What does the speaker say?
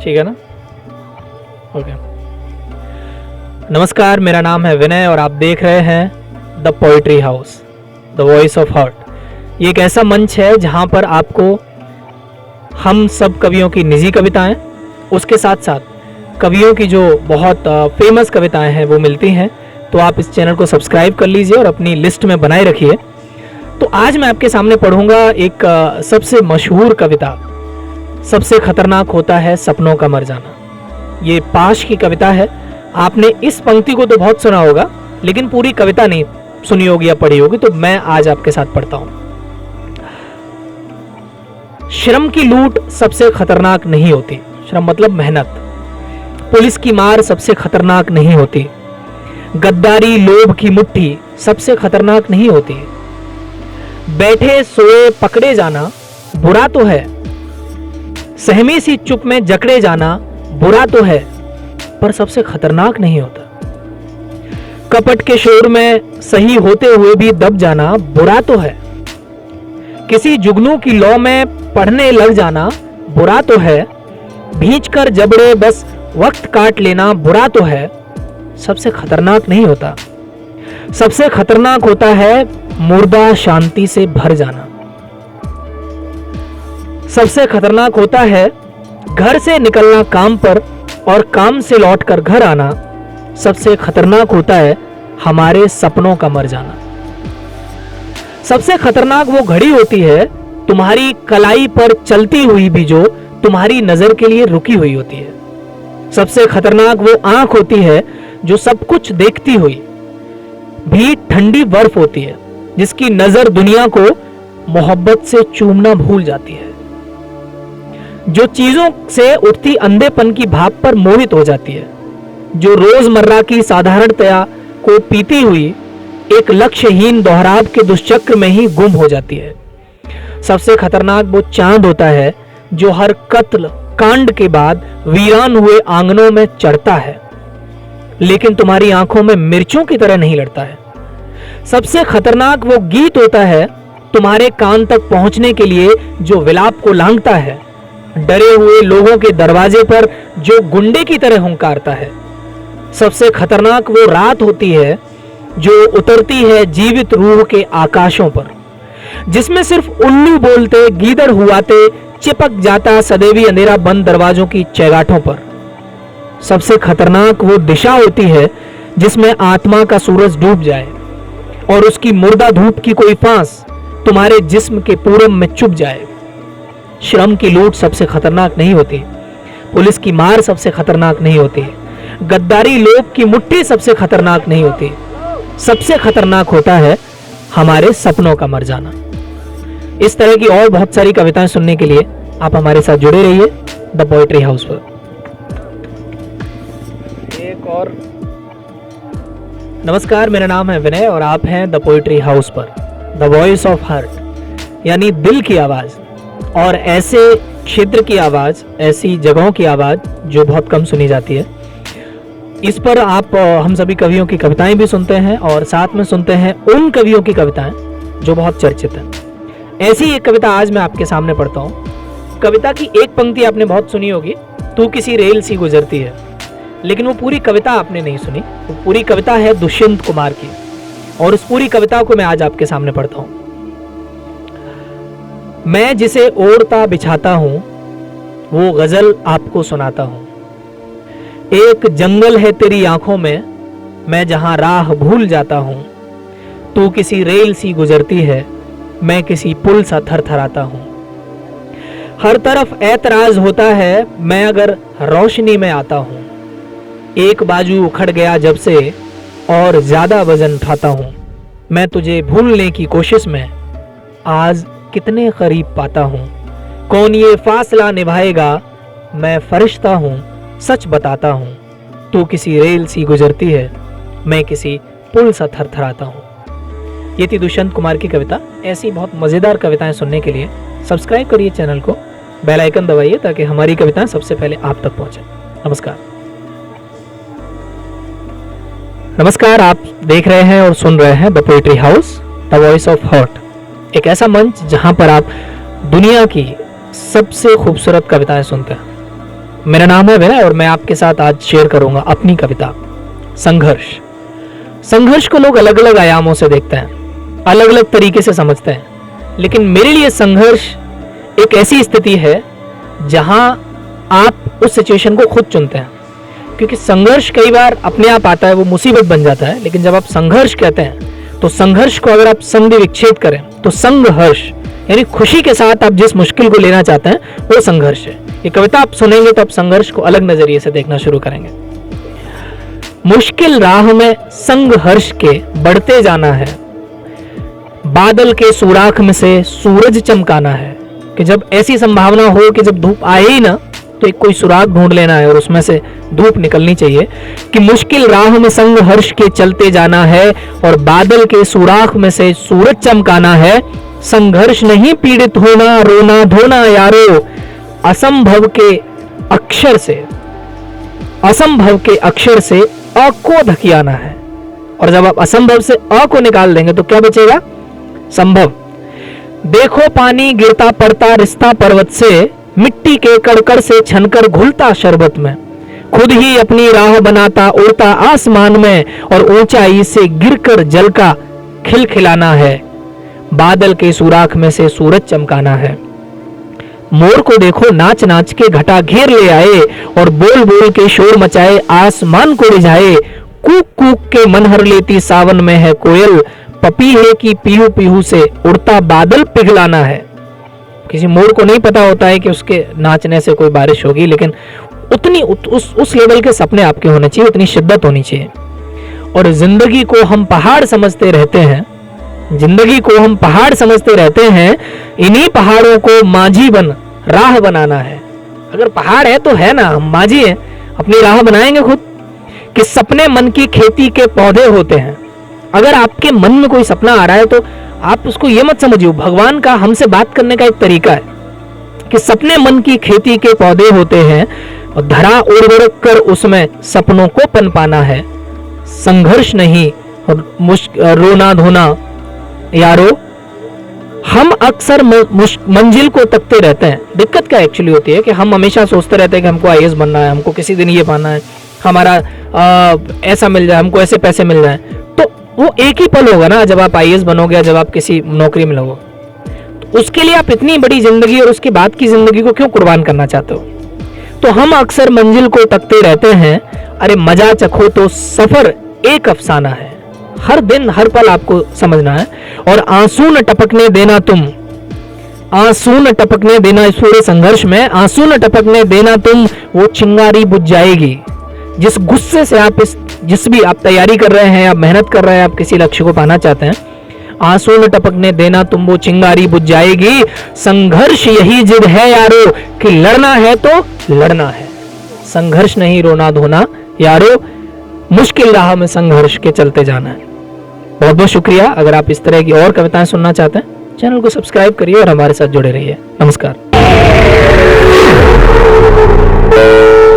ठीक है ना? ओके। नमस्कार, मेरा नाम है विनय और आप देख रहे हैं the poetry house, the voice of heart. ये एक ऐसा मंच है जहाँ पर आपको हम सब कवियों की निजी कविताएं, उसके साथ साथ कवियों की जो बहुत फेमस कविताएं हैं वो मिलती हैं। तो आप इस चैनल को सब्सक्राइब कर लीजिए और अपनी लिस्ट में बनाए रखिए। तो आज मैं आपके सामने पढ़ूंगा एक सबसे मशहूर कविता, सबसे खतरनाक होता है सपनों का मर जाना। ये पाश की कविता है। आपने इस पंक्ति को तो बहुत सुना होगा, लेकिन पूरी कविता नहीं सुनी होगी या पढ़ी होगी, तो मैं आज आपके साथ पढ़ता हूं। श्रम की लूट सबसे खतरनाक नहीं होती। श्रम मतलब मेहनत। पुलिस की मार सबसे खतरनाक नहीं होती। गद्दारी, लोभ की मुट्ठी सबसे खतरनाक नहीं होती। बैठे सोए पकड़े जाना बुरा तो है, सहमी सी चुप में जकड़े जाना बुरा तो है, पर सबसे खतरनाक नहीं होता। कपट के शोर में सही होते हुए भी दब जाना बुरा तो है। किसी जुगनू की लौ में पढ़ने लग जाना बुरा तो है। भींच कर जबड़े बस वक्त काट लेना बुरा तो है, सबसे खतरनाक नहीं होता। सबसे खतरनाक होता है मुर्दा शांति से भर जाना। सबसे खतरनाक होता है घर से निकलना काम पर और काम से लौटकर घर आना। सबसे खतरनाक होता है हमारे सपनों का मर जाना। सबसे खतरनाक वो घड़ी होती है तुम्हारी कलाई पर चलती हुई भी जो तुम्हारी नजर के लिए रुकी हुई होती है। सबसे खतरनाक वो आंख होती है जो सब कुछ देखती हुई भी ठंडी बर्फ होती है, जिसकी नजर दुनिया को मोहब्बत से चूमना भूल जाती है। जो चीजों से उठती अंधेपन की भाप पर मोहित हो जाती है। जो रोजमर्रा की साधारणतया को पीती हुई एक लक्ष्यहीन दोहराव के दुष्चक्र में ही गुम हो जाती है। सबसे खतरनाक वो चांद होता है जो हर कत्ल कांड के बाद वीरान हुए आंगनों में चढ़ता है, लेकिन तुम्हारी आंखों में मिर्चों की तरह नहीं लड़ता है। सबसे खतरनाक वो गीत होता है तुम्हारे कान तक पहुंचने के लिए जो विलाप को लांघता है, डरे हुए लोगों के दरवाजे पर जो गुंडे की तरह हुंकारता है। सबसे खतरनाक वो रात होती है जो उतरती है जीवित रूह के आकाशों पर, जिसमें सिर्फ उल्लू बोलते गीदड़ हुआते चिपक जाता सदैवी अंधेरा बंद दरवाजों की चौगाठों पर। सबसे खतरनाक वो दिशा होती है जिसमें आत्मा का सूरज डूब जाए और उसकी मुर्दा धूप की कोई फांस तुम्हारे जिस्म के पूरब में चुभ जाए। श्रम की लूट सबसे खतरनाक नहीं होती। पुलिस की मार सबसे खतरनाक नहीं होती। गद्दारी, लोभ की मुट्ठी सबसे खतरनाक नहीं होती। सबसे खतरनाक होता है हमारे सपनों का मर जाना। इस तरह की और बहुत सारी कविताएं सुनने के लिए आप हमारे साथ जुड़े रहिए द पोएट्री हाउस पर। एक और नमस्कार, मेरा नाम है विनय और आप हैं द पोएट्री हाउस पर, द वॉइस ऑफ हार्ट, यानी दिल की आवाज और ऐसे क्षेत्र की आवाज, ऐसी जगहों की आवाज जो बहुत कम सुनी जाती है। इस पर आप हम सभी कवियों की कविताएं भी सुनते हैं और साथ में सुनते हैं उन कवियों की कविताएं जो बहुत चर्चित हैं। ऐसी एक कविता आज मैं आपके सामने पढ़ता हूँ। कविता की एक पंक्ति आपने बहुत सुनी होगी, तू किसी रेल सी गुजरती है, लेकिन वो पूरी कविता आपने नहीं सुनी। वो पूरी कविता है दुष्यंत कुमार की और उस पूरी कविता को मैं आज आपके सामने पढ़ता हूँ। मैं जिसे ओढ़ता बिछाता हूँ वो गजल आपको सुनाता हूँ। एक जंगल है तेरी आंखों में, मैं जहां राह भूल जाता हूँ। तू किसी रेल सी गुजरती है, मैं किसी पुल सा थरथराता हूँ। हर तरफ ऐतराज होता है, मैं अगर रोशनी में आता हूँ। एक बाजू उखड़ गया जब से और ज्यादा वजन उठाता हूँ। मैं तुझे भूलने की कोशिश में आज कितने करीब पाता हूँ। कौन ये फासला निभाएगा, मैं फरिश्ता हूँ सच बताता हूँ। तू किसी रेल सी गुजरती है, मैं किसी पुल सा थरथराता हूँ। ये थी दुष्यंत कुमार की कविता। ऐसी बहुत मज़ेदार कविताएं सुनने के लिए सब्सक्राइब करिए चैनल को, बेल आइकन दबाइए ताकि हमारी कविताएं सबसे पहले आप तक पहुंचे। नमस्कार। नमस्कार, आप देख रहे हैं और सुन रहे हैं the poetry house, the voice of heart, एक ऐसा मंच जहां पर आप दुनिया की सबसे खूबसूरत कविताएं सुनते हैं। मेरा नाम है विनय और मैं आपके साथ आज शेयर करूंगा अपनी कविता संघर्ष। संघर्ष को लोग अलग अलग आयामों से देखते हैं, अलग अलग तरीके से समझते हैं, लेकिन मेरे लिए संघर्ष एक ऐसी स्थिति है जहां आप उस सिचुएशन को खुद चुनते हैं। क्योंकि संघर्ष कई बार अपने आप आता है, वो मुसीबत बन जाता है, लेकिन जब आप संघर्ष कहते हैं तो संघर्ष को अगर आप संधि विच्छेद करें तो संघर्ष यानी खुशी के साथ आप जिस मुश्किल को लेना चाहते हैं वो संघर्ष है। ये कविता आप सुनेंगे तो आप संघर्ष को अलग नजरिए से देखना शुरू करेंगे। मुश्किल राह में संघर्ष के बढ़ते जाना है, बादल के सुराख में से सूरज चमकाना है। कि जब ऐसी संभावना हो कि जब धूप आए ही ना तो एक कोई सुराग ढूंढ लेना है और उसमें से धूप निकलनी चाहिए। कि मुश्किल राह में संघर्ष के चलते जाना है और बादल के सुराख में से सूरज चमकाना है। संघर्ष नहीं पीड़ित होना, रोना धोना यारो, असंभव के अक्षर से अ को धकियाना है। और जब आप असंभव से अ को निकाल देंगे तो क्या बचेगा? संभव। देखो पानी गिरता पड़ता रिश्ता पर्वत से, मिट्टी के कड़कड़ से छनकर घुलता शरबत में। खुद ही अपनी राह बनाता उड़ता आसमान में और ऊंचाई से गिरकर जल का खिलखिलाना है। बादल के सुराख में से सूरज चमकाना है। मोर को देखो नाच नाच के घटा घेर ले आए और बोल बोल के शोर मचाए आसमान को रिझाए। कूक कूक के मन हर लेती सावन में है कोयल, पपीहे की पीहू पीहू से उड़ता बादल पिघलाना है। किसी मोर को नहीं पता होता है कि उसके नाचने से कोई बारिश होगी, लेकिन उतनी उस लेवल के सपने आपके होने चाहिए, उतनी शिद्दत होनी चाहिए। और जिंदगी को हम पहाड़ समझते रहते हैं, इन्हीं पहाड़ों को माझी बन राह बनाना है। अगर पहाड़ है तो है ना, हम माझी हैं, अपनी राह बनाएंगे खुद। कि सपने मन की खेती के पौधे होते हैं। अगर आपके मन में कोई सपना आ रहा है तो आप उसको ये मत समझिए, भगवान का हमसे बात करने का एक तरीका है। कि सपने मन की खेती के पौधे होते हैं और धरा उर्वरक कर उसमें सपनों को पनपाना है। संघर्ष नहीं रोना धोना यारो, हम अक्सर मंजिल को तकते रहते हैं। दिक्कत क्या एक्चुअली होती है कि हम हमेशा सोचते रहते हैं कि हमको आईएएस बनना है, हमको किसी दिन ये पाना है, हमारा ऐसा मिल जाए, हमको ऐसे पैसे मिल जाए। तो वो एक ही पल होगा ना जब आप आईएएस बनोगे, जब आप किसी नौकरी में लगोगे। तो उसके लिए आप इतनी बड़ी जिंदगी और उसके बाद की जिंदगी को क्यों कुर्बान करना चाहते हो? तो हम अक्सर मंजिल को तकते रहते हैं। अरे मजा चखो तो सफर एक अफसाना है। हर दिन हर पल आपको समझना है। और आंसू न टपकने देना इस पूरे संघर्ष में आंसू न टपकने देना तुम, वो चिंगारी बुझ जाएगी। जिस गुस्से से जिस भी आप तैयारी कर रहे हैं, आप मेहनत कर रहे हैं, आप किसी लक्ष्य को पाना चाहते हैं, आंसू न टपकने देना तुम, वो चिंगारी बुझ जाएगी। संघर्ष यही जिद है यारो कि लड़ना है तो लड़ना है। संघर्ष नहीं रोना धोना यारो, मुश्किल राह में संघर्ष के चलते जाना है। बहुत बहुत शुक्रिया। अगर आप इस तरह की और कविताएं सुनना चाहते हैं, चैनल को सब्सक्राइब करिए और हमारे साथ जुड़े रहिए। नमस्कार।